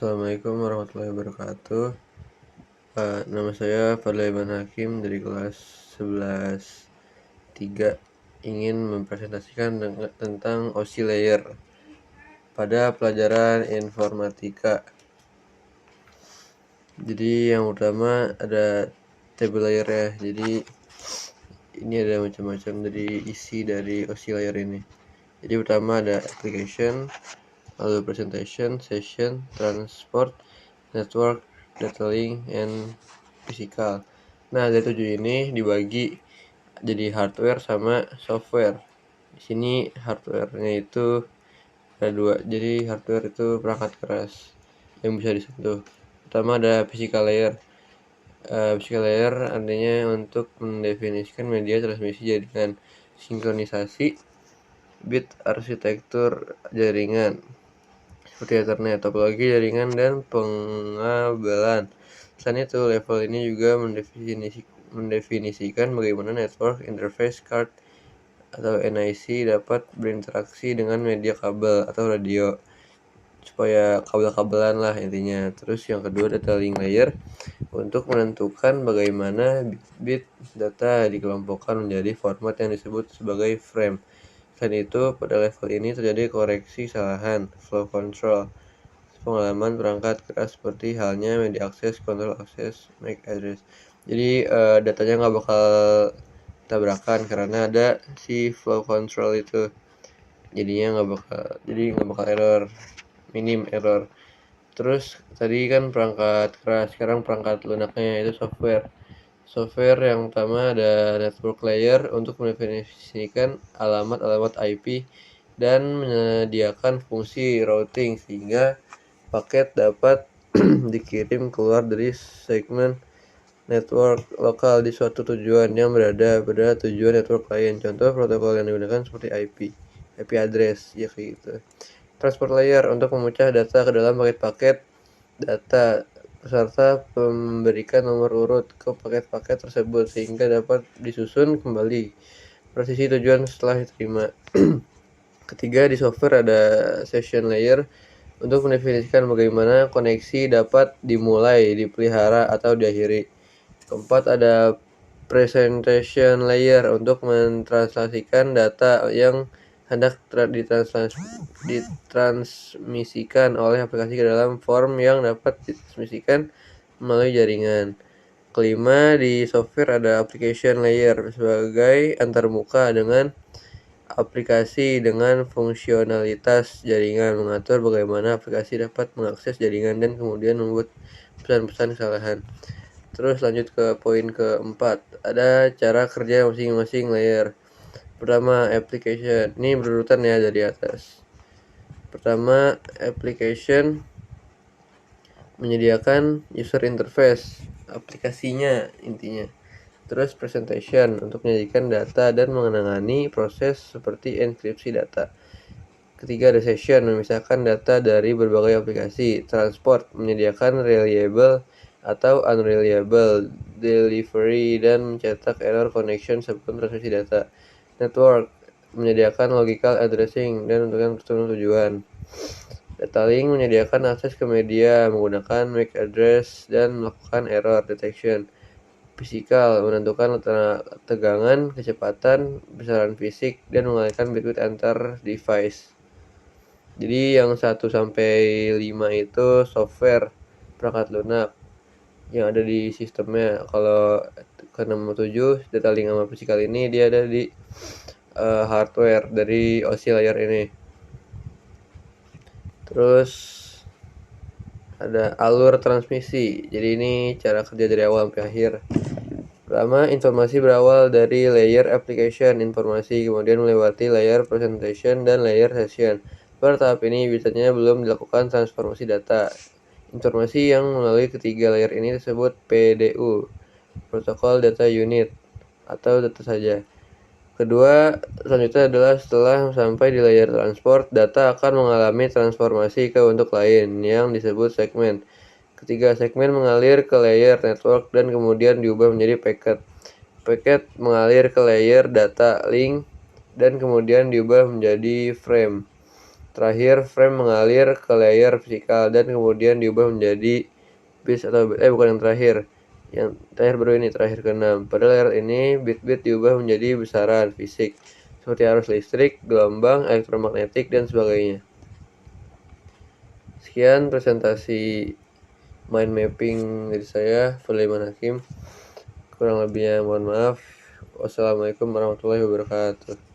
Assalamualaikum warahmatullahi wabarakatuh. Nama saya Fadlaiman Hakim dari kelas 11-3 ingin mempresentasikan tentang OSI layer pada pelajaran informatika. Jadi yang utama ada table layer ya. Jadi ini ada macam-macam dari isi dari OSI layer ini. Jadi utama ada application, lalu presentation, session, transport, network, data link, and physical. Nah, dari 7 ini dibagi jadi hardware sama software. Di sini hardware-nya itu ada dua. Jadi hardware itu perangkat keras yang bisa disentuh. Pertama ada physical layer. Physical layer artinya untuk mendefinisikan media transmisi jaringan, sinkronisasi, bit arsitektur jaringan seperti Ethernet, topologi jaringan, dan pengabelan. Selain itu, level ini juga mendefinisikan bagaimana network interface card atau NIC dapat berinteraksi dengan media kabel atau radio, supaya kabel-kabelan lah intinya. Terus yang kedua, data link layer untuk menentukan bagaimana bit data dikelompokkan menjadi format yang disebut sebagai frame. Selain itu, pada level ini terjadi koreksi kesalahan, flow control, pengalaman perangkat keras seperti halnya media akses, kontrol akses, MAC address. Jadi datanya nggak bakal tabrakan karena ada si flow control itu. Jadinya nggak bakal error, minim error. Terus tadi kan perangkat keras, sekarang perangkat lunaknya itu software. Software yang utama ada network layer untuk mendefinisikan alamat-alamat IP dan menyediakan fungsi routing sehingga paket dapat dikirim keluar dari segmen network lokal di suatu tujuan yang berada pada tujuan network lain. Contoh protokol yang digunakan seperti IP address, ya kayak gitu. Transport layer untuk memecah data ke dalam paket-paket data serta memberikan nomor urut ke paket-paket tersebut sehingga dapat disusun kembali presisi tujuan setelah diterima. Ketiga, di software ada session layer untuk mendefinisikan bagaimana koneksi dapat dimulai, dipelihara, atau diakhiri. Keempat, ada presentation layer untuk mentranslasikan data yang hendak ditransmisikan oleh aplikasi ke dalam form yang dapat ditransmisikan melalui jaringan. Kelima, di software ada application layer sebagai antarmuka dengan aplikasi dengan fungsionalitas jaringan, mengatur bagaimana aplikasi dapat mengakses jaringan dan kemudian membuat pesan-pesan kesalahan. Terus lanjut ke poin keempat, ada cara kerja masing-masing layer. Pertama, application. Ini berurutan ya dari atas. Pertama, application menyediakan user interface, aplikasinya intinya. Terus presentation untuk menyajikan data dan mengenangani proses seperti enkripsi data. Ketiga, ada session memisahkan data dari berbagai aplikasi. Transport menyediakan reliable atau unreliable delivery dan mencetak error connection sebelum transmisi data. Network menyediakan logical addressing dan menentukan tujuan. Data link menyediakan akses ke media menggunakan MAC address dan melakukan error detection. Physical menentukan tegangan, kecepatan, besaran fisik, dan mengalihkan bit antar device. Jadi yang 1 sampai 5 itu software perangkat lunak yang ada di sistemnya. Kalau ke 6 7 data link sama physical ini dia ada di hardware dari OSI layer ini. Terus ada alur transmisi. Jadi ini cara kerja dari awal sampai akhir. Pertama, informasi berawal dari layer application informasi, kemudian melewati layer presentation dan layer session. Pada tahap ini biasanya belum dilakukan transformasi data. Informasi yang melalui ketiga layer ini disebut PDU, Protocol Data Unit, atau data saja. Kedua, selanjutnya adalah setelah sampai di layer transport, data akan mengalami transformasi ke bentuk lain yang disebut segmen. Ketiga, segmen mengalir ke layer network dan kemudian diubah menjadi packet. Packet mengalir ke layer data link dan kemudian diubah menjadi frame. Terakhir, frame mengalir ke layer fisikal dan kemudian diubah menjadi bits atau bukan yang terakhir. Yang terakhir baru ini, terakhir ke-6. Pada layer ini, bit-bit diubah menjadi besaran fisik, seperti arus listrik, gelombang, elektromagnetik, dan sebagainya. Sekian presentasi mind mapping dari saya, Sulaiman Hakim. Kurang lebihnya mohon maaf. Wassalamualaikum warahmatullahi wabarakatuh.